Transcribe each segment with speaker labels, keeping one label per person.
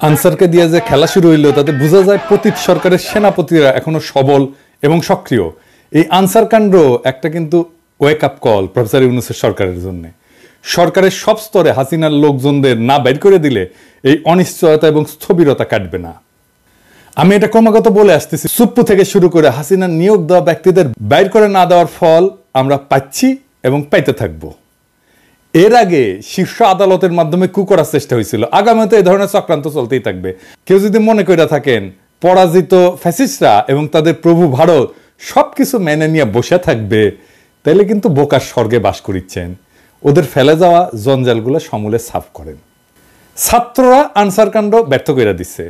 Speaker 1: আনসারকে দিয়ে যে খেলা শুরু হইল তাতে বোঝা যায় পতিত সরকারের সেনাপতিরা এখনো সবল এবং সক্রিয়। এই আনসার কাণ্ড একটা কিন্তু ওয়েক আপ কল প্রফেসর ইউনূসের সরকারের জন্য। সরকারের সব স্তরে হাসিনার লোকজনদের না বের করে দিলে এই অনিশ্চয়তা এবং স্থবিরতা কাটবে না। আমি এটা ক্রমাগত বলে আসতেছি, সুপ্পু থেকে শুরু করে হাসিনার নিয়োগ দেওয়া ব্যক্তিদের বাইর করে না দেওয়ার ফল আমরা পাচ্ছি এবং পাইতে থাকবো। এর আগে শীর্ষ আদালতের মাধ্যমে কু করার চেষ্টা হয়েছিল, আগামীতে এই ধরনের চক্রান্ত চলতেই থাকবে। কেউ যদি মনে করে থাকেন পরাজিত ফ্যাসিস্টরা এবং তাদের প্রভু ভারত সবকিছু মেনে নিয়ে বসে থাকবে, তাইলে কিন্তু বোকার স্বর্গে বাস করিচ্ছেন। ওদের ফেলে যাওয়া জঞ্জালগুলো সমূলে সাফ করেন। ছাত্ররা আনসার কাণ্ড ব্যর্থ করে দিচ্ছে,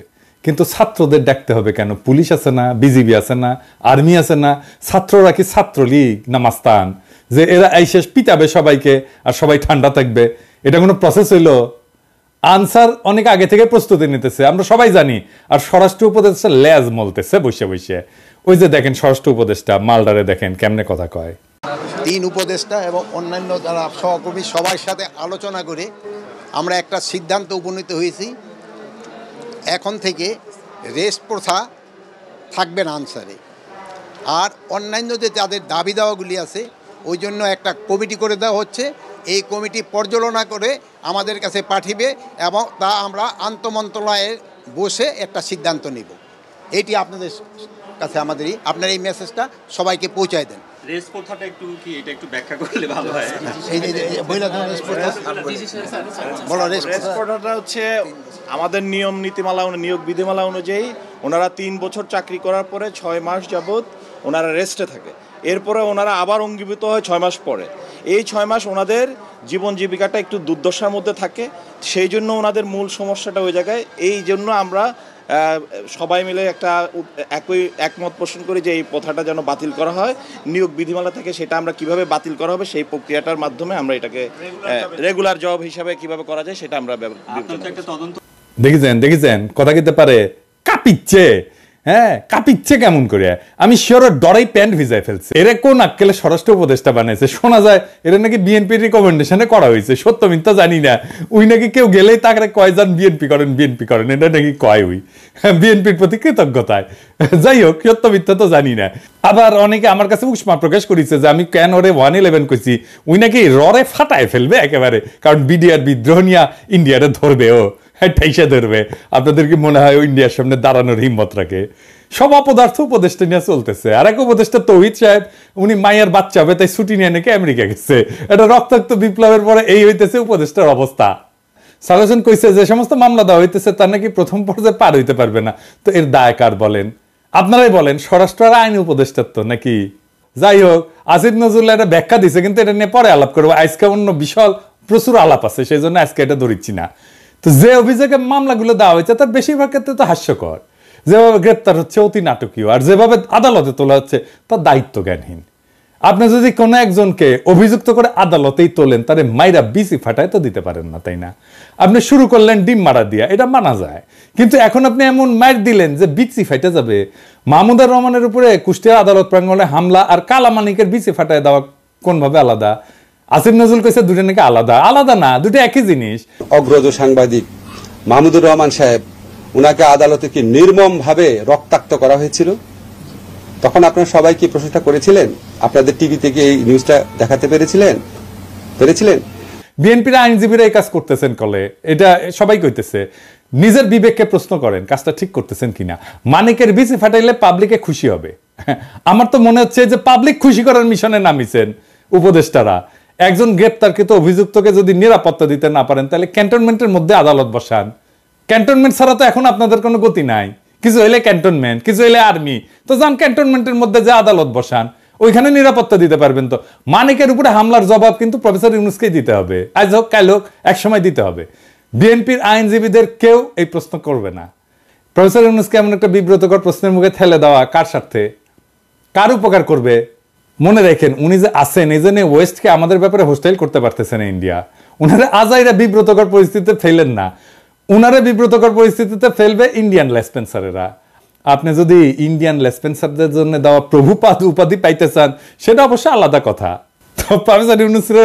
Speaker 1: কিন্তু ছাত্রদের ডাকতে হবে কেন? পুলিশ আছে না, বিজিবি আছে না, আর্মি আছে না? ছাত্ররা কি ছাত্রলীগ না মাস্তান যে এরা এই শেষ পিটাবে সবাইকে আর সবাই ঠান্ডা থাকবে? এটা কোনো প্রসেস হইল? আনসার অনেক আগে থেকে প্রস্তুতি নিতেছে, আমরা সবাই জানি। আর স্বরাষ্ট্র উপদেষ্টা লেজ মলতেছে বসে বসে। ওই যে দেখেন স্বরাষ্ট্র উপদেষ্টা মালদারে দেখেন কেমনে কথা কয়।
Speaker 2: 3 উপদেষ্টা এবং অন্যান্য যারা সহকর্মী সবার সাথে আলোচনা করে আমরা একটা সিদ্ধান্ত উপনীত হয়েছি, এখন থেকে রেস্ট প্রথা থাকবে না আনসারে। আর অন্যান্য যে যাদের দাবি দাওয়াগুলি আছে ওই জন্য একটা কমিটি করে দেওয়া হচ্ছে। এই কমিটি পর্যালোচনা করে আমাদের কাছে পাঠিয়ে এবং তা আমরা আন্তঃমন্ত্রণালয়ে বসে একটা সিদ্ধান্ত নিব। এইটি আপনাদের কাছে আপনার এই মেসেজটা সবাইকে পৌঁছায় দেন।
Speaker 3: রেস প্রথাটা একটু কি এটা একটু ব্যাখ্যা করলে ভালো হয়।
Speaker 4: রেস প্রথাটা হচ্ছে আমাদের নিয়ম নীতিমালা নিয়োগ বিধিমালা অনুযায়ী ওনারা 3 বছর চাকরি করার পরে 6 মাস যাবত ওনারা রেস্টে থাকে। এরপরে ওনারা আবার অঙ্গীভূত হয় 6 মাস পরে। এই 6 মাস ওনাদের জীবন জীবিকাটা একটু দুর্দশার মধ্যে থাকে, সেই জন্য ওনাদের মূল সমস্যাটা ওই জায়গায়। এই জন্য আমরা সবাই মিলে একটা একমত পোষণ করি যে এই প্রথাটা যেন বাতিল করা হয়। নিয়োগ বিধিমালা থেকে সেটা আমরা কিভাবে বাতিল করা হবে সেই প্রক্রিয়াটার মাধ্যমে আমরা এটাকে রেগুলার জব হিসাবে কিভাবে করা যায় সেটা আমরা
Speaker 1: দেখেছেন কথা কিতে পারে কাঁপিচ্ছে। হ্যাঁ, কাঁপিচ্ছে কেমন করে? আমি শিওর ডরাই প্যান্ট ভিজাই ফেলছে। এরা কোন আক্কেলে স্বরাষ্ট্র উপদেষ্টা বানাইছে? শোনা যায় এরা নাকি বিএনপির রিকমেন্ডেশনে করা হয়েছে। সত্য মিথ্যা জানি না। ওই নাকি কেউ গেলেই তাকে কয় যান বিএনপি করেন, এটা নাকি কয় ওই বিএনপির প্রতি কৃতজ্ঞতায়। যাই হোক, সত্য মিথ্যা তো জানি না। আবার অনেকে আমার কাছে উষ্মা প্রকাশ করেছে যে আমি কেন ওরে 111 কইছি। ওই নাকি ররে ফাটায় ফেলবে একেবারে, কারণ বিডিআর বিদ্রোহ নিয়ে ইন্ডিয়ারে ধরবে, ও ঠাইসা ধরবে। আপনাদের কি মনে হয় ইন্ডিয়ার সামনে দাঁড়ানোর হিম্মত রাখে? সব অপদার্থ উপদেষ্টা নিয়ে চলতেছে। আর এক উপদেষ্টা তৌহিদ সাহেব, উনি মায়ের বাচ্চা হবে তাই ছুটি নিয়ে নাকি আমেরিকা গেছে। এটা রক্তাক্ত বিপ্লবের পরে এই হইতেছে উপদেষ্টার অবস্থা। সাজেশন কইছে যে সমস্ত মামলা দেওয়া হইতেছে তার নাকি প্রথম পর্যায়ে পার হইতে পারবে না। তো এর দায় কার বলেন? আপনারাই বলেন। স্বরাষ্ট্র আর আইন উপদেষ্টার তো নাকি? যাই হোক, আসিফ নজরুল্লাহ এটা ব্যাখ্যা দিছে, কিন্তু এটা নিয়ে পরে আলাপ করবো। আজকে অন্য বিশাল প্রচুর আলাপ আছে, সেই জন্য আজকে এটা ধরিচ্ছি না। তো যে অভিযোগে মামলাগুলো দেওয়া হয়েছে তার বেশিরভাগ ক্ষেত্রে তো হাস্যকর। যেভাবে গ্রেপ্তার হচ্ছে অতি নাটকীয়, আর যেভাবে আদালতে তোলা হচ্ছে তার দায়িত্ব জ্ঞানহীন। আপনি যদি কোনো একজনকে অভিযুক্ত করে আদালতেই তোলেন, তারে মাইরা বিসি ফাটায় তো দিতে পারেন না, তাই না? আপনি শুরু করলেন ডিম মারা দিয়া, এটা মানা যায়। কিন্তু এখন আপনি এমন মাইর দিলেন যে বিসি ফাইটে যাবে। মাহমুদুর রহমানের উপরে কুষ্টিয়া আদালত প্রাঙ্গণে হামলা আর কালামানিকের বিসি ফাটায় দেওয়া কোনভাবে আলাদা? আসিফ নজরুল কইছে দুটো নাকি আলাদা না, দুটো একই জিনিস।
Speaker 5: অগ্রজ সাংবাদিক মাহমুদুর রহমান সাহেব, উনাকে আদালতে কি নির্মম ভাবে রক্তাক্ত করা হয়েছিল, তখন আপনারা সবাই কি প্রশ্নটা করেছিলেন? আপনাদের টিভি থেকে এই নিউজটা দেখাতে পেরেছিলেন?
Speaker 1: বিএনপির আইনজীবীরা এই কাজ করতেছেন কলে, এটা সবাই কইতেছে। নিজের বিবেককে প্রশ্ন করেন কাজটা ঠিক করতেছেন কিনা। মানিকের বিসি ফাটাইলে পাবলিকে খুশি হবে। আমার তো মনে হচ্ছে যে পাবলিক খুশি করার মিশনে নামিছেন উপদেষ্টারা। একজন গ্রেপ্তারকৃত অভিযুক্তকে যদি নিরাপত্তা দিতে না পারেন, তাহলে ক্যান্টনমেন্টের মধ্যে আদালত বসান। ক্যান্টনমেন্ট ছাড়া তো এখন আপনাদের কোনো গতি নাই। কিছু হইলে ক্যান্টনমেন্ট, কিছু হইলে আর্মি, তো যান ক্যান্টনমেন্টের মধ্যে যে আদালত বসান, ওইখানে নিরাপত্তা দিতে পারবেন। তো মানিকের উপরে হামলার জবাব কিন্তু প্রফেসর ইউনূসকেই দিতে হবে। আজ হোক কাল হোক, একসময় দিতে হবে। বিএনপির আইনজীবীদের কেউ এই প্রশ্ন করবে না। প্রফেসর ইউনূসকে এমন একটা বিব্রতকর প্রশ্নের মুখে ঠেলে দেওয়া কার স্বার্থে, কার উপকার করবে? মনে রাখেন উনি যে আছেন এই জন্য ওয়েস্টকে আমাদের ব্যাপারে হোস্টাইল করতে পারতেছে না ইন্ডিয়া। উনারা আজাইরা বিব্রতকর পরিস্থিতিতে ফেলেন না, উনারা বিব্রতকর পরিস্থিতিতে ফেলবে ইন্ডিয়ান লেসপেন্সারেরা। আপনি যদি ইন্ডিয়ান লেসপেন্সারদের জন্য দেওয়া প্রভুপাদ উপাধি পাইতে চান সেটা অবশ্য আলাদা কথা। তো প্রফেসর ইউনূসের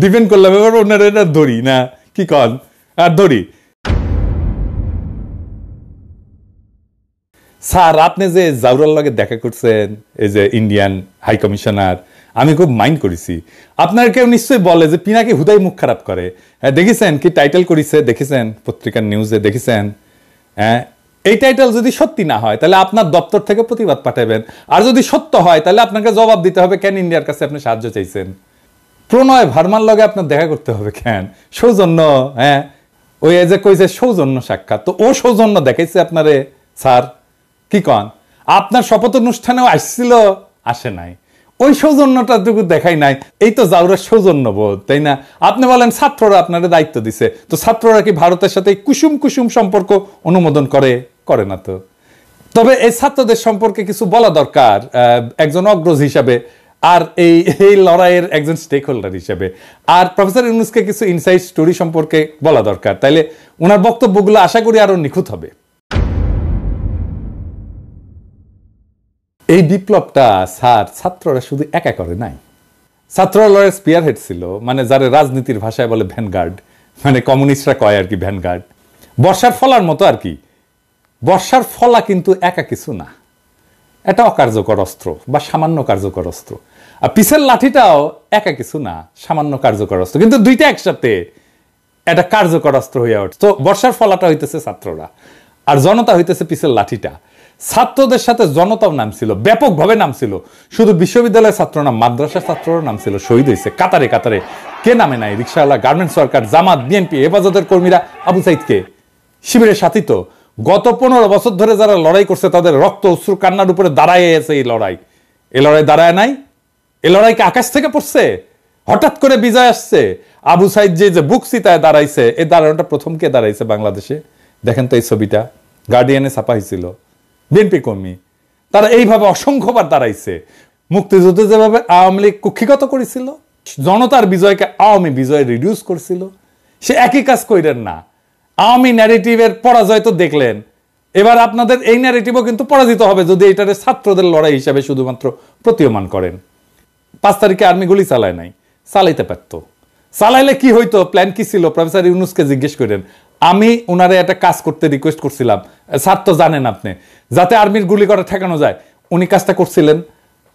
Speaker 1: ডিপেন্ড করলাম, এবার ওনারা এটা ধরি না কি কন আর ধরি। স্যার আপনি যে জাউরার লগে দেখা করছেন এই যে ইন্ডিয়ান হাই কমিশনার, আমি খুব মাইন্ড করেছি। আপনার কেউ নিশ্চয়ই বলে যে পিনাকি হুদাই মুখ খারাপ করে। হ্যাঁ দেখেছেন কি টাইটেল করেছে, দেখেছেন পত্রিকার নিউজে দেখেছেন। হ্যাঁ এই টাইটেল যদি সত্যি না হয় তাহলে আপনার দপ্তর থেকে প্রতিবাদ পাঠাবেন, আর যদি সত্য হয় তাহলে আপনাকে জবাব দিতে হবে কেন ইন্ডিয়ার কাছে আপনি সাহায্য চাইছেন। প্রণয় ভার্মার লগে আপনার দেখা করতে হবে কেন? সৌজন্য। হ্যাঁ ওই যে কইছে সৌজন্য সাক্ষাৎ, তো ও সৌজন্য দেখাইছে আপনারে স্যার কি কন? আপনার শপথ অনুষ্ঠানেও আসছিল, আসে নাই, ওই সৌজন্যটাটুকু দেখাই নাই। এই তো জাউরার সৌজন্য বোধ, তাই না? আপনি বলেন ছাত্ররা আপনার দায়িত্ব দিছে, তো ছাত্ররা কি ভারতের সাথে কুসুম কুসুম সম্পর্ক অনুমোদন করে? করে না তো। তবে এই ছাত্রদের সম্পর্কে কিছু বলা দরকার একজন অগ্রজ হিসাবে, আর এই লড়াইয়ের একজন স্টেক হোল্ডার হিসেবে। আর প্রফেসর ইউনূসকে কিছু ইনসাইড স্টোরি সম্পর্কে বলা দরকার, তাইলে ওনার বক্তব্যগুলো আশা করি আরো নিখুঁত হবে। এই বিপ্লবটা স্যার ছাত্ররা শুধু একা করে নাই, ছাত্ররা লড়াইয়ের স্পিয়ার হেড ছিল, মানে যারা রাজনীতির ভাষায় বলে ভ্যানগার্ড, মানে কমিউনিস্টরা কয় আর কি ভ্যানগার্ড, বর্ষার ফলার মতো আর কি। বর্ষার ফলা কিন্তু একা কিছু না, এটা অকার্যকর অস্ত্র বা সামান্য কার্যকর অস্ত্র। আর পিসের লাঠিটাও একা কিছু না, সামান্য কার্যকর অস্ত্র, কিন্তু দুইটা একসাথে এটা কার্যকর অস্ত্র হইয়া ওঠে। তো বর্ষার ফলাটা হইতেছে ছাত্ররা, আর জনতা হইতেছে পিসের লাঠিটা। ছাত্রদের সাথে জনতাও নামছিল, ব্যাপকভাবে নামছিল। শুধু বিশ্ববিদ্যালয়ের ছাত্র না, মাদ্রাসার ছাত্ররা নামছিল, শহীদ হয়েছে কাতারে কাতারে। কে নামে নাই? রিকশাওয়ালা, গার্মেন্টস ওয়ার্কার, জামাত, বিএনপি, হেফাজতের কর্মীরা, আবু সাইদকে শিবিরের সাথী। তো গত 15 বছর ধরে যারা লড়াই করছে তাদের রক্ত অশ্রু কান্নার উপরে দাঁড়ায় আছে এই লড়াই। এই লড়াই দাঁড়ায় নাই, এই লড়াইকে আকাশ থেকে পড়ছে, হঠাৎ করে বিজয় আসছে। আবু সাইদ যে বুক চিতায় দাঁড়াইছে, এই দাঁড়ানোটা প্রথম কে দাঁড়াইছে বাংলাদেশে? দেখেন তো এই ছবিটা, গার্ডিয়ানে ছাপা হয়েছিল, বিএনপি কর্মী। তারা এইভাবে অসংখ্যবার দাঁড়াইছে। মুক্তিযুদ্ধ যেভাবে আওয়ামী লীগ কুক্ষিগত করেছিল, জনতার বিজয়কে আওয়ামী বিজয় রিডিউস করছিল, সে একই কাজ কইরেন না। আওয়ামী ন্যারেটিভের পরাজয় তো দেখলেন, এবার আপনাদের এই ন্যারেটিভও কিন্তু পরাজিত হবে যদি এটারে ছাত্রদের লড়াই হিসাবে শুধুমাত্র প্রতীয়মান করেন। 5 তারিখে আর্মি গুলি চালায় নাই, চালাইতে পারত। চালাইলে কি হইতো, প্ল্যান কি ছিল? প্রফেসর ইউনূসকে জিজ্ঞেস করেন। আমি ওনারে একটা কাজ করতে রিকোয়েস্ট করছিলাম, স্যার তো জানেন আপনি, যাতে আর্মির গুলি করা ঠেকানো যায়। উনি কাজটা করছিলেন,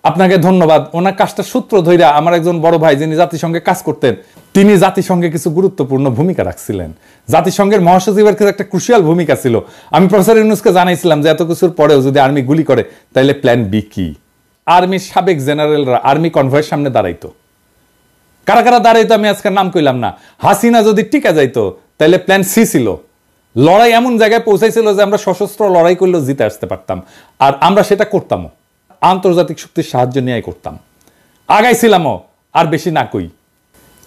Speaker 1: আপনাকে ধন্যবাদ। ওনার কাজটা সূত্র ধইরা আমার একজন বড় ভাই যিনি জাতিসংঘে কাজ করতেন, তিনি জাতিসংঘে কিছু গুরুত্বপূর্ণ ভূমিকা রাখছিলেন। জাতিসংঘের মহাসচিবের কাছে একটা ক্রুশিয়াল ভূমিকা ছিল। আমি প্রফেসর ইউনূসকে জানাইছিলাম যে এত কিছুর পরেও যদি আর্মি গুলি করে তাহলে প্ল্যান বি কি? আর্মির সাবেক জেনারেলরা আর্মি কনভয়ের সামনে দাঁড়াইতো। কারা কারা দাঁড়াইতো আমি আজকে নাম কইলাম না। হাসিনা যদি টিকা যাইতো তাহলে প্ল্যান সি ছিল। লড়াই এমন জায়গায় পৌঁছাইছিল যে আমরা সশস্ত্র লড়াই করলেও জিতে আসতে পারতাম, আর আমরা সেটা করতামও, আন্তর্জাতিক শক্তির সাহায্য নিয়ে করতাম, আগাইছিলামও। আর বেশি না কই।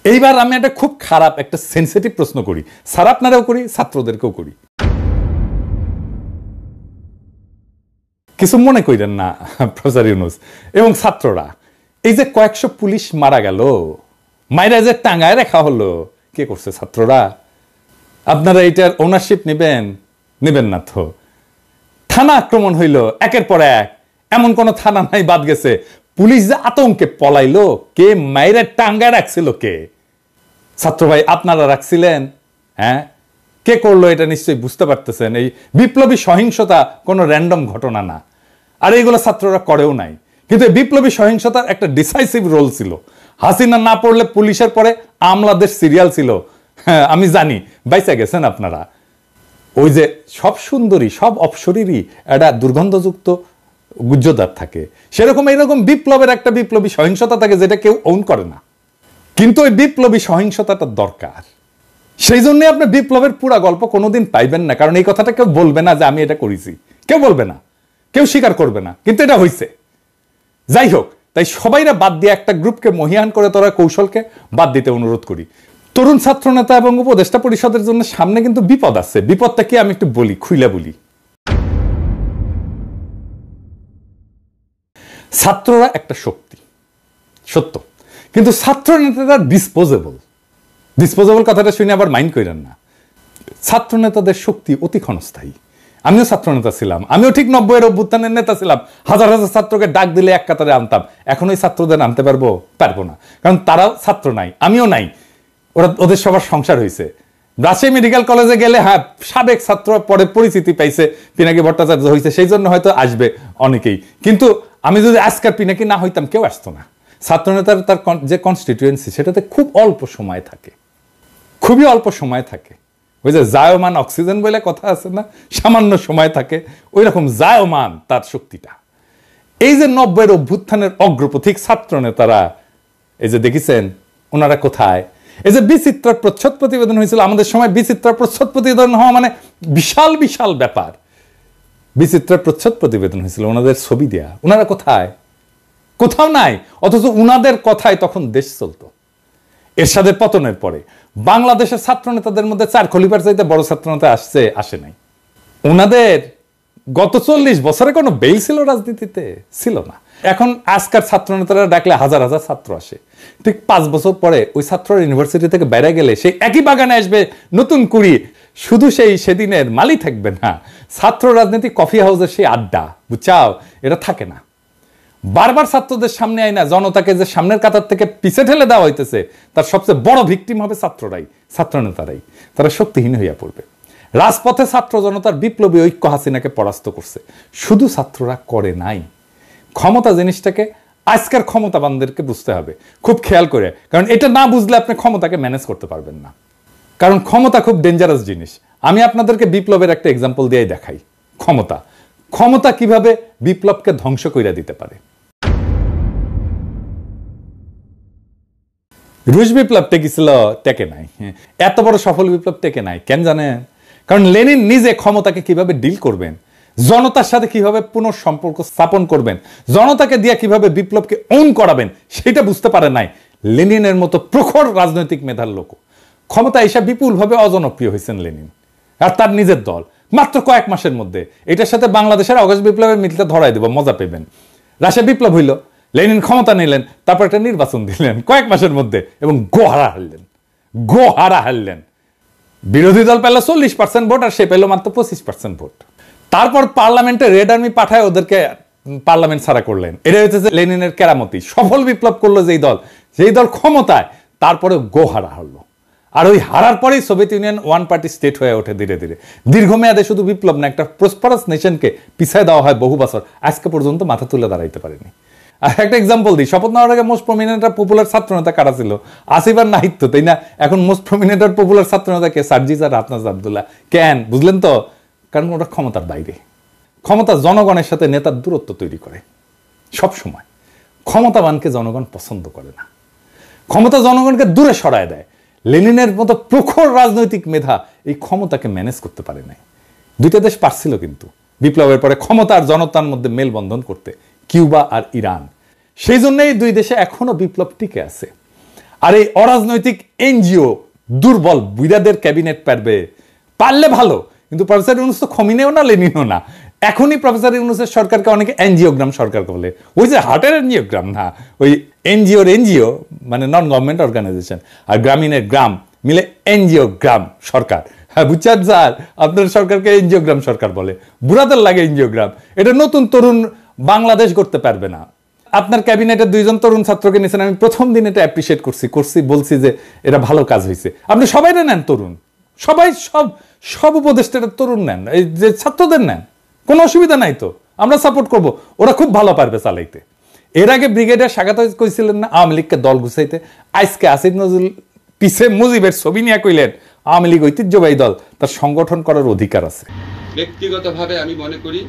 Speaker 1: এইবার আমি একটা খুব খারাপ একটা সেন্সিটিভ প্রশ্ন করি, স্যার আপনারাও করি, ছাত্রদেরকেও করি, কিছু মনে কইরেন না প্রফেসর ইউনূস এবং ছাত্ররা। এই যে কয়েকশো পুলিশ মারা গেল, মাইরা যে টাঙ্গায় রাখা হলো, কে করছে? ছাত্ররা। আপনারা এটার ওনারশিপ নেবেন? নেবেন না তো। থানা আক্রমণ হইল একের পর এক, এমন কোন থানা নাই বাদ গেছে। পুলিশ যে আতঙ্কে পলাইলো, কে মাইরা টাঙ্গায় রাখছিল? কে? ছাত্র ভাই আপনারা রাখছিলেন? হ্যাঁ, কে করলো এটা নিশ্চয়ই বুঝতে পারতেছেন। এই বিপ্লবী সহিংসতা কোনো র্যান্ডম ঘটনা না, আর এইগুলো ছাত্ররা করেও নাই। কিন্তু বিপ্লবী সহিংসতার একটা ডিসাইসিভ রোল ছিল। হাসিনা না পড়লে পুলিশের পরে আমলাদের সিরিয়াল ছিল। হ্যাঁ আমি জানি, বাইসা গেছেন আপনারা। ওই যে সব সুন্দরী সব অপসরীরই একটা দুর্গন্ধযুক্ত গুজ্জদার থাকে, সেরকম এইরকম বিপ্লবের একটা বিপ্লবী সহিংসতা থাকে যেটা কেউ ওন করে না, কিন্তু ওই বিপ্লবী সহিংসতাটা দরকার। সেই জন্য আপনি বিপ্লবের পুরা গল্প কোনোদিন পাইবেন না, কারণ এই কথাটা কেউ বলবে না যে আমি এটা করেছি, কেউ বলবে না, কেউ স্বীকার করবে না, কিন্তু এটা হয়েছে। যাই হোক, তাই সবাইরা বাদ দিয়ে একটা গ্রুপকে মহিয়ান করে তোরা কৌশলকে বাদ দিতে অনুরোধ করি। তরুণ ছাত্র নেতা এবং উপদেষ্টা পরিষদের জন্য সামনে কিন্তু বিপদ আছে। বিপদটা কি আমি একটু বলি, খুইলা বলি। ছাত্ররা একটা শক্তি, সত্য, কিন্তু ছাত্র নেতারা ডিসপোজেবল কথাটা শুনে আবার মাইন্ড করেন না। ছাত্র নেতাদের শক্তি অতি ক্ষণস্থায়ী। আমিও ছাত্র নেতা ছিলাম, আমিও ঠিক 90-এর অভ্যুত্থানের নেতা ছিলাম। হাজার হাজার ছাত্রকে ডাক দিলে এক কাতারে আনতাম। এখন ওই ছাত্রদের আনতে পারবো না, কারণ তারাও ছাত্র নাই, আমিও নাই। ওদের সবার সংসার হয়েছে। রাজশাহী মেডিকেল কলেজে গেলে হ্যাঁ সাবেক ছাত্র পরে পরিচিতি পাইছে, পিনাকি ভট্টাচার্য হয়েছে, সেই জন্য হয়তো আসবে অনেকেই। কিন্তু আমি যদি আজকাল পিনাকি না হইতাম কেউ আসতো না। ছাত্র নেতার তার যে কনস্টিটিউয়েন্সি সেটাতে খুব অল্প সময় থাকে, খুবই অল্প সময় থাকে। ওই যে জায়মান অক্সিজেন বলে কথা আছে না, সামান্য সময় থাকে, ওই রকম জায়মান তার শক্তিটা। এই যে 90-এর অভ্যুত্থানের অগ্রপথিক ছাত্র নেতারা, এই যে দেখেছেন ওনারা কোথায়। এই যে বিচিত্রার প্রচ্ছদ প্রতিবেদন হয়েছিল, আমাদের সময় বিচিত্রার প্রচ্ছদ প্রতিবেদন হওয়া মানে বিশাল বিশাল ব্যাপার। বিচিত্রার প্রচ্ছদ প্রতিবেদন হয়েছিল, ওনাদের ছবি দেয়া, ওনারা কোথায়? কোথাও নাই। অথচ উনাদের কথায় তখন দেশ চলতো। এরশাদের পতনের পরে বাংলাদেশের ছাত্র নেতাদের মধ্যে 4 খলিফার চাইতে বড় ছাত্র নেতা আসে নাই। ওনাদের গত 40 বছরে কোনো বেল ছিল রাজনীতিতে? ছিল না। এখন আজকাল ছাত্র নেতারা ডাকলে হাজার হাজার ছাত্র আসে। ঠিক 5 বছর পরে ওই ছাত্র ইউনিভার্সিটি থেকে বাইরে গেলে সেই একই বাগানে আসবে নতুন কুড়ি। শুধু সেদিনের মালি থাকবে না, ছাত্র রাজনীতি কফি হাউসের সেই আড্ডা, বুঝছাও, এটা থাকে না। বারবার ছাত্রদের সামনে আইনা জনতাকে যে সামনের কাতার থেকে পিছে ঠেলে দেওয়া হইতেছে, তার সবচেয়ে বড় ভিকটিম হবে ছাত্র নেতারাই। তারা শক্তিহীন হইয়া পড়বে। রাজপথে ছাত্র জনতার বিপ্লবী ঐক্য হাসিনাকে পরাস্ত করছে, শুধু ছাত্ররা করে নাই। ক্ষমতা জিনিসটাকে আজকের ক্ষমতাবানদেরকে বুঝতে হবে খুব খেয়াল করে, কারণ এটা না বুঝলে আপনি ক্ষমতাকে ম্যানেজ করতে পারবেন না। কারণ ক্ষমতা খুব ডেঞ্জারাস জিনিস। আমি আপনাদেরকে বিপ্লবের একটা এক্সাম্পল দিয়ে দেখাই। ক্ষমতা কিভাবে বিপ্লবকে ধ্বংস করে দিতে পারে। রুশ বিপ্লব টেকেছিল, টেকে নাই। এত বড় সফল বিপ্লব টেকে নাই কেন জানেন? কারণ লেনিন নিজে ক্ষমতাকে কিভাবে ডিল করবেন, জনতার সাথে কিভাবে পুনঃসম্পর্ক স্থাপন করবেন, জনতাকে দিয়ে কিভাবে বিপ্লবকে ওন করাবেন, সেটা বুঝতে পারে নাই লেনিনের মতো প্রখর রাজনৈতিক মেধার লোক। ক্ষমতা এসে বিপুলভাবে অজনপ্রিয় হয়েছেন লেনিন আর তার নিজের দল মাত্র কয়েক মাসের মধ্যে। এটার সাথে বাংলাদেশের আগস্ট বিপ্লবের মিলটা ধরাই দেব, মজা পেবেন। রাশিয়া বিপ্লব হইল, লেনিন ক্ষমতা নিলেন, তারপর একটা নির্বাচন দিলেন কয়েক মাসের মধ্যে এবং গোহারা হারলেন। বিরোধী দল পেল 40% ভোট আর সে পেল মাত্র 25% ভোট। তারপর পার্লামেন্টে রেড আর্মি পাঠায় ওদেরকে পার্লামেন্ট ছাড়া করলেন। এটা হচ্ছে লেনিনের কেরামতি। সফল বিপ্লব করলো যেই দল ক্ষমতায়, তারপরে গোহারা হারলো। আর ওই হারার পরেই Soviet union one party state হয়ে ওঠে ধীরে ধীরে। দীর্ঘমেয়াদে শুধু বিপ্লব না, একটা প্রসপারাস নেশনকে পিছিয়ে দেওয়া হয় বহু বছর, আজকে পর্যন্ত মাথা তুলে দাঁড়াইতে পারেনি। আর একটা এক্সাম্পল দিই, শপথ নেওয়ার আগে মোস্ট প্রমিনেন্ট আর পপুলার ছাত্র নেতা কারা ছিল? আসিফ আর নাহিদ তো, তাই না? এখন মোস্ট প্রমিনেন্ট আর পপুলার ছাত্র নেতা কে? সার্জিস আর হাফনাজ আব্দুল্লাহ। কেন বুঝলেন তো? কারণ ওটা ক্ষমতার বাইরে। ক্ষমতা জনগণের সাথে নেতার দূরত্ব তৈরি করে। সব সময় ক্ষমতাবানকে জনগণ পছন্দ করে না, ক্ষমতা জনগণকে দূরে সরায় দেয়। লেনিনের মতো প্রখর রাজনৈতিক মেধা এই ক্ষমতাকে ম্যানেজ করতে পারে নাই। দুইটা দেশ পারছিল কিন্তু বিপ্লবের পরে ক্ষমতা আর জনতার মধ্যে মেলবন্ধন করতে, কিউবা আর ইরান। সেই জন্য এই দুই দেশে এখনো বিপ্লব টিকে আছে। আর এই অরাজনৈতিক এনজিও দুর্বল বুইরাদের ক্যাবিনেট পারলে ভালো, কিন্তু প্রফেসর ইউনূস তো খমিনেও না লেনিনও না। এখনই প্রফেসর ইউনূসের সরকারকে অনেকে এনজিওগ্রাম সরকার বলে। ওই যে হার্টের এনজিওগ্রাম না, ওই এনজিও মানে নন গভর্নমেন্ট অর্গানাইজেশন, আর গ্রামীণের গ্রাম মিলে এনজিওগ্রাম সরকার। হ্যাঁ বুঝছেন স্যার, আপনার সরকারকে এনজিওগ্রাম সরকার বলে। বুড়াদের লাগে এনজিওগ্রাম। এটা নতুন তরুণ বাংলাদেশ করতে পারবে না। আপনার ক্যাবিনেটে 2 জন তরুণ ছাত্রকে নিয়েছেন, আমি প্রথম দিন এটা অ্যাপ্রিসিয়েট করছি, বলছি যে এটা ভালো কাজ হয়েছে। আপনি সবাই নেন তরুণ, সবাই সব উপদেষ্টারা তরুণ নেন, এই যে ছাত্রদের নেন, কোনো অসুবিধা নাই তো, আমরা সাপোর্ট করব, ওরা খুব ভালো পারবে চালাইতে। এর আগে ব্রিগেডিয়ার স্বাগত কইছিলেন না আওয়ামী লীগকে দল গুছাইতে, আজকে আসিফ নজরুল পিছে মুজিবের ছবি নিয়ে কইলেন আওয়ামী লীগ ঐতিহ্যবাহী দল, তার সংগঠন করার অধিকার আছে।
Speaker 5: ব্যক্তিগতভাবে আমি মনে করি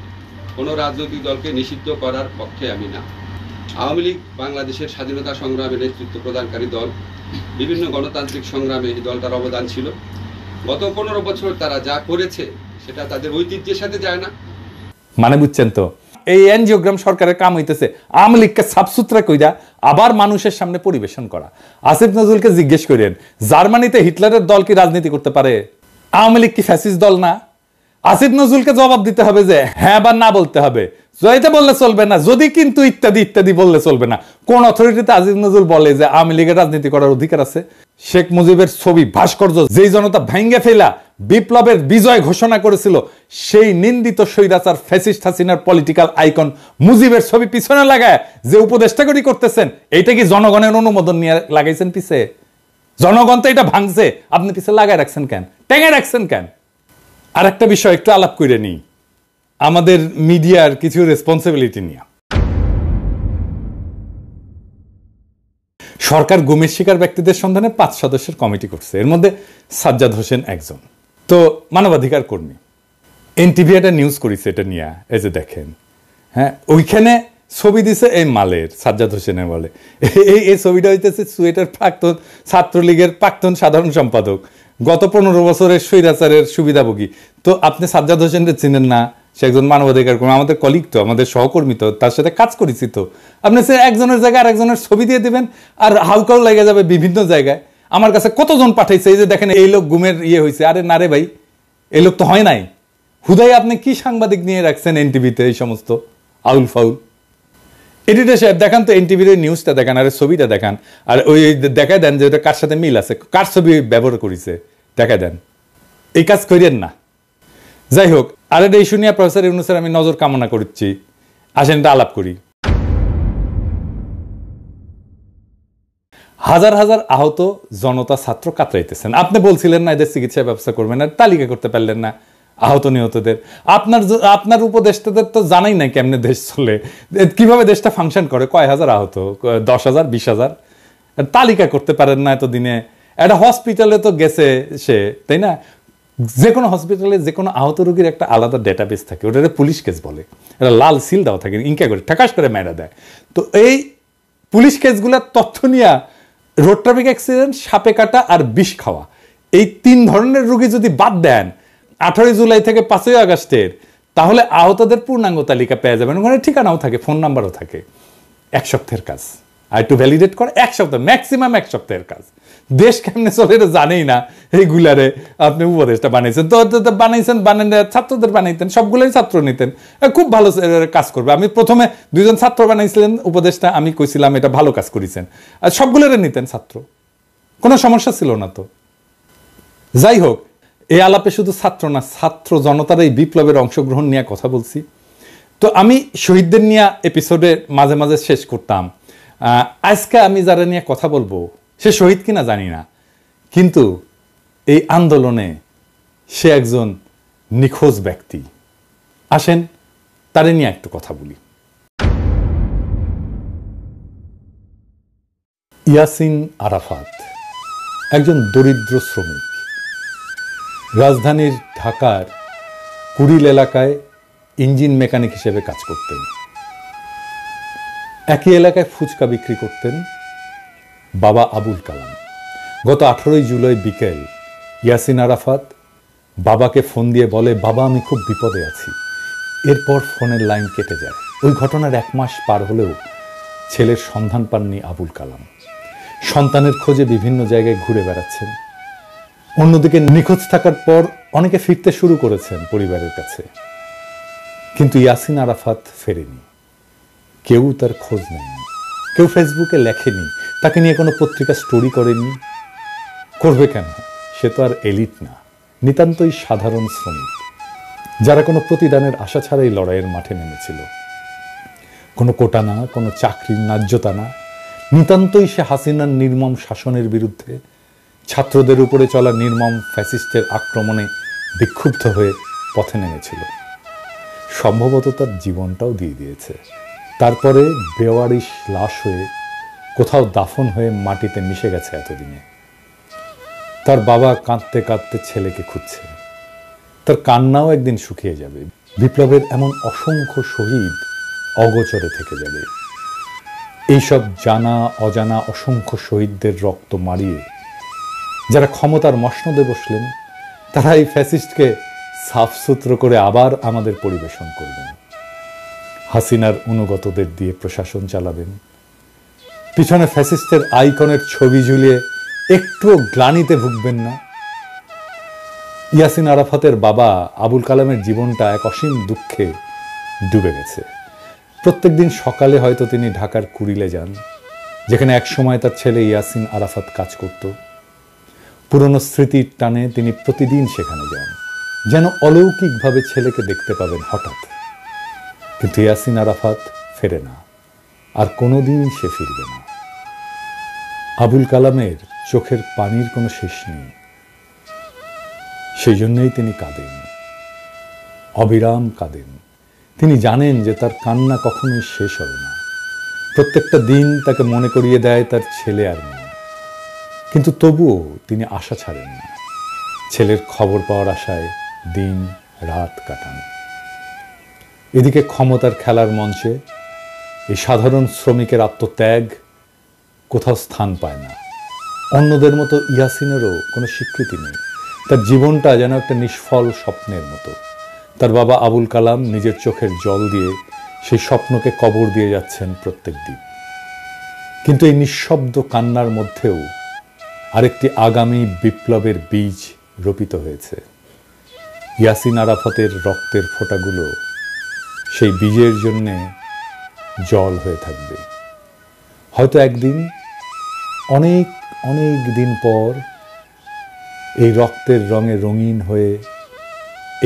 Speaker 5: কোনো রাজনৈতিক দলকে নিষিদ্ধ করার পক্ষে আমি না। আওয়ামী লীগ বাংলাদেশের স্বাধীনতা সংগ্রামে নেতৃত্ব প্রদানকারী দল, বিভিন্ন গণতান্ত্রিক সংগ্রামে এই দলটার অবদান ছিল। গত 15 বছর তারা যা করেছে সেটা তাদের ঐতিহ্যের সাথে যায় না।
Speaker 1: মানে বুঝছেন তো, এই এনজিওগ্রাম সরকারের কাম হইতেছে আওয়ামী লীগকে সাফসুতরা কইরা আবার মানুষের সামনে পরিবেশন করা। আসিফ নজরুলকে জিজ্ঞেস করেন, জার্মানিতে হিটলারের দল কি রাজনীতি করতে পারে? আওয়ামী লীগ কি ফ্যাসিস্ট দল না? আসিফ নজরুলকে জবাব দিতে হবে যে হ্যাঁ বা না বলতে হবে, জয়তে বললে চলবে না, যদি কিন্তু ইত্যাদি ইত্যাদি বললে চলবে না। কোন অথরিটিতে আসিফ নজরুল বলে যে আওয়ামী লীগের রাজনীতি করার অধিকার আছে? শেখ মুজিবের ছবি ভাস্কর্য যেই জনতা ভেঙ্গে ফেলা বিপ্লবের বিজয় ঘোষণা করেছিল, সেই নিন্দিত স্বৈরাচার ফ্যাসিস্ট হাসিনার পলিটিক্যাল আইকন মুজিবের ছবি পিছনে লাগায় যে উপদেষ্টাগরি করতেছেন, এইটা কি জনগণের অনুমোদন নিয়ে লাগাইছেন পিছে? জনগণ তো এটা ভাঙছে, আপনি পিছে লাগায় রাখছেন কেন, টেঙে রাখছেন কেন? আর একটা বিষয় একটু আলাপ করে নিই, আমাদের মিডিয়ার কিছু রেসপন্সিবিলিটি নিয়ে। সরকার গুমের শিকার ব্যক্তিদের সন্ধানে 5 সদস্যের কমিটি করছে, এর মধ্যে সাজ্জাদ হোসেন একজন। তো মানবাধিকার কর্মী এনটিভি একটা নিউজ করেছে এটা নিয়ে, এই যে দেখেন, হ্যাঁ, ওইখানে ছবি দিছে এই মালের, সাজ্জাদ হোসেনের বলে এই ছবিটা হইতেছে সুয়েটের প্রাক্তন ছাত্রলীগের প্রাক্তন সাধারণ সম্পাদক, গত 15 বছরের স্বৈরাচারের সুবিধাভোগী। তো আপনি সাজ্জাদ হোসেনকে চিনেন না? সে একজন মানবাধিকার কর্মী, আমাদের কলিগ তো, আমাদের সহকর্মী তো, তার সাথে কাজ করেছি তো। আপনি সে একজনের জায়গায় আরেকজনের ছবি দিয়ে দিবেন আর হাউকাও লেগে যাবে বিভিন্ন জায়গায়। আমার কাছে কতজন পাঠাইছে, এই যে দেখেন এই লোক গুমের হয়েছে। আরে না রে ভাই, এই লোক তো হয় নাই। হুদাই আপনি কি সাংবাদিক নিয়ে রাখছেন এনটিভিতে এই সমস্ত আউল ফাউল? এডিটর সাহেব দেখান তো এনটিভির নিউজটা দেখান, আর ছবিটা দেখান, আর ওই দেখায় দেন যে ওটা কার সাথে মিল আছে, কার ছবি ব্যবহার করেছে দেখায় দেন। এই কাজ করিয়েন না। যাই হোক, আর এটা ইস্যু নিয়ে প্রফেসর ইউনূসের আমি নজর কামনা করছি। আসেন এটা আলাপ করি। হাজার হাজার আহত জনতা ছাত্র কাতরাইতেছেন। আপনি বলছিলেন না এদের চিকিৎসা ব্যবস্থা করবেন না, তালিকা করতে পারলেন না আহত নিহতদের। আপনার উপদেষ্টাদের তো জানাই নাই কেমনে দেশ চলে, কিভাবে দেশটা ফাংশন করে, কয় হাজার আহত, 10,000 20,000, তালিকা করতে পারেন না এতদিনে। একটা হসপিটালে তো গেছে সে, তাই না? যে কোনো হসপিটালে যে কোনো আহত রোগীর একটা আলাদা ডেটাবেস থাকে, ওটা পুলিশ কেস বলে, এটা লাল সিল দেওয়া থাকে, ইনকা করে ঠাকাশ করে মেরা দেয়। তো এই পুলিশ কেসগুলোর তথ্য নিয়ে রোড ট্রাফিক অ্যাক্সিডেন্ট, সাপে কাটা আর বিষ খাওয়া, এই 3 ধরনের রোগী যদি বাদ দেন 18 জুলাই থেকে 5 আগস্টের, তাহলে আহতদের পূর্ণাঙ্গ তালিকা পেয়ে যাবেন। ওখানে ঠিকানাও থাকে, ফোন নাম্বারও থাকে। 1 সপ্তাহের কাজ, আর একটু ভ্যালিডেট করে 1 সপ্তাহ, ম্যাক্সিমাম 1 সপ্তাহের কাজ। দেশ কেমনে চলে এটা জানেই না, এইগুলারে আপনি উপদেশটা বানাইছেন। তো বানাইছেন, বানান ছাত্রদের বানাইতেন, সবগুলোই ছাত্র নিতেন, খুব ভালো কাজ করবে। আমি প্রথমে 2 জন ছাত্র বানাইছিলেন উপদেশটা, আমি কইছিলাম এটা ভালো কাজ করেছেন, আর সবগুলোরে নিতেন ছাত্র, কোনো সমস্যা ছিল না। তো যাই হোক, এই আলাপে শুধু ছাত্র না, ছাত্র জনতার এই বিপ্লবের অংশগ্রহণ নিয়ে কথা বলছি। তো আমি শহীদদের নিয়ে এপিসোডে মাঝে মাঝে শেষ করতাম। আজকে আমি যারা নিয়ে কথা বলবো সে শহীদ কিনা জানি না, কিন্তু এই আন্দোলনে সে একজন নিখোঁজ ব্যক্তি। আসেন তারে নিয়ে একটু কথা বলি। ইয়াসিন আরাফাত একজন দরিদ্র শ্রমিক, রাজধানীর ঢাকার কুড়িল এলাকায় ইঞ্জিন মেকানিক হিসেবে কাজ করতেন। একই এলাকায় ফুচকা বিক্রি করতেন বাবা আবুল কালাম। গত 18 জুলাই বিকেল ইয়াসিন আরাফাত বাবাকে ফোন দিয়ে বলে, বাবা আমি খুব বিপদে আছি। এরপর ফোনের লাইন কেটে যায়। ওই ঘটনার 1 মাস পার হলেও ছেলের সন্ধান পাননি আবুল কালাম। সন্তানের খোঁজে বিভিন্ন জায়গায় ঘুরে বেড়াচ্ছেন। অন্যদিকে নিখোঁজ থাকার পর অনেকে ফিরতে শুরু করেছেন পরিবারের কাছে, কিন্তু ইয়াসিন আরাফাত ফেরেনি। কেউ তার খোঁজ নেয়নি, কেউ ফেসবুকে লেখেনি, তাকে নিয়ে কোনো পত্রিকা স্টোরি করেনি। করবে কেন? সে তো আর এলিট না, নিতান্তই সাধারণ শ্রমিক, যারা কোনো প্রতিদানের আশা ছাড়াই লড়াইয়ের মাঠে নেমেছিল। কোনো কোটা না, কোনো চাকরির ন্যায্যতা না, নিতান্তই সে হাসিনার নির্মম শাসনের বিরুদ্ধে, ছাত্রদের উপরে চলা নির্মম ফ্যাসিস্টের আক্রমণে বিক্ষুব্ধ হয়ে পথে নেমেছিল। সম্ভবত তার জীবনটাও দিয়ে দিয়েছে। তারপরে বেওয়ারিশ লাশ হয়ে কোথাও দাফন হয়ে মাটিতে মিশে গেছে এতদিনে। তার বাবা কাঁদতে কাঁদতে ছেলেকে খুঁজছে। তার কান্নাও একদিন শুকিয়ে যাবে। বিপ্লবের এমন অসংখ্য শহীদ অগোচরে থেকে যাবে। এইসব জানা অজানা অসংখ্য শহীদদের রক্ত মারিয়ে যারা ক্ষমতার মসনদে বসলেন, তারা এই ফ্যাসিস্টকে সাফসুতরো করে আবার আমাদের পরিবেশন করবেন। হাসিনার অনুগতদের দিয়ে প্রশাসন চালাবেন। পিছনে ফ্যাসিস্টের আইকনের ছবি ঝুলিয়ে একটুও গ্লানিতে ভুগবেন না। ইয়াসিন আরাফাতের বাবা আবুল কালামের জীবনটা এক অসীম দুঃখে ডুবে গেছে। প্রত্যেকদিন সকালে হয়তো তিনি ঢাকার কুড়িলে যান, যেখানে একসময় তার ছেলে ইয়াসিন আরাফাত কাজ করত। পুরনো স্মৃতির টানে তিনি প্রতিদিন সেখানে যান, যেন অলৌকিকভাবে ছেলেকে দেখতে পাবেন হঠাৎ। কিন্তু ইয়াসিন আরাফাত ফেরে না, আর কোনোদিন সে ফিরবে না। আবুল কালামের চোখের পানির কোনো শেষ নেই, সেই জন্যই তিনি কাঁদেন, অবিরাম কাঁদেন। তিনি জানেন যে তার কান্না কখনোই শেষ হবে না। প্রত্যেকটা দিন তাকে মনে করিয়ে দেয় তার ছেলে আর মেয়ে, কিন্তু তবুও তিনি আশা ছাড়েন না। ছেলের খবর পাওয়ার আশায় দিন রাত কাটান। এদিকে ক্ষমতার খেলার মঞ্চে এই সাধারণ শ্রমিকের আত্মত্যাগ কোথাও স্থান পায় না। অন্যদের মতো ইয়াসিনেরও কোনো স্বীকৃতি নেই। তার জীবনটা যেন একটা নিষ্ফল স্বপ্নের মতো। তার বাবা আবুল কালাম নিজের চোখের জল দিয়ে সেই স্বপ্নকে কবর দিয়ে যাচ্ছেন প্রত্যেক দিন। কিন্তু এই নিঃশব্দ কান্নার মধ্যেও আরেকটি আগামী বিপ্লবের বীজ রোপিত হয়েছে। ইয়াসিন আরাফাতের রক্তের ফোঁটাগুলো সেই বীজের জন্যে জল হয়ে থাকবে। হয়তো একদিন, অনেক অনেক দিন পর, এই রক্তের রঙে রঙিন হয়ে,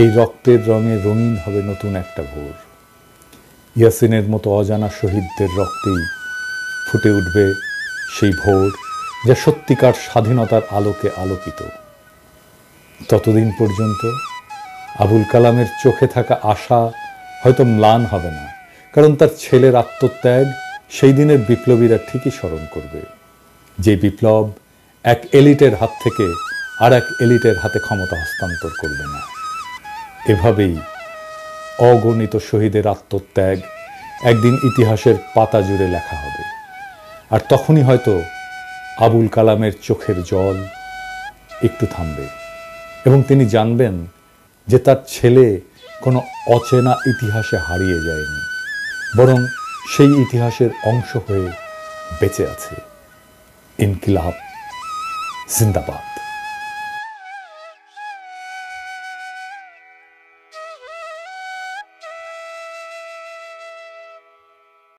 Speaker 1: এই রক্তের রঙে রঙিন হবে নতুন একটা ভোর। ইয়াসিনের মতো অজানা শহীদদের রক্তেই ফুটে উঠবে সেই ভোর, যা সত্যিকার স্বাধীনতার আলোকে আলোকিত। ততদিন পর্যন্ত আবুল কালামের চোখে থাকা আশা হয়তো ম্লান হবে না, কারণ তার ছেলের আত্মত্যাগ সেই দিনের বিপ্লবীরা ঠিকই স্মরণ করবে, যে বিপ্লব এক এলিটের হাত থেকে আর এক এলিটের হাতে ক্ষমতা হস্তান্তর করবে না। এভাবেই অগণিত শহীদের আত্মত্যাগ একদিন ইতিহাসের পাতা জুড়ে লেখা হবে। আর তখনই হয়তো আবুল কালামের চোখের জল একটু থামবে এবং তিনি জানবেন যে তার ছেলে কোনো অচেনা ইতিহাসে হারিয়ে যায়নি, বরং সেই ইতিহাসের অংশ হয়ে বেঁচে আছে। ইনকিলাব জিন্দাবাদ।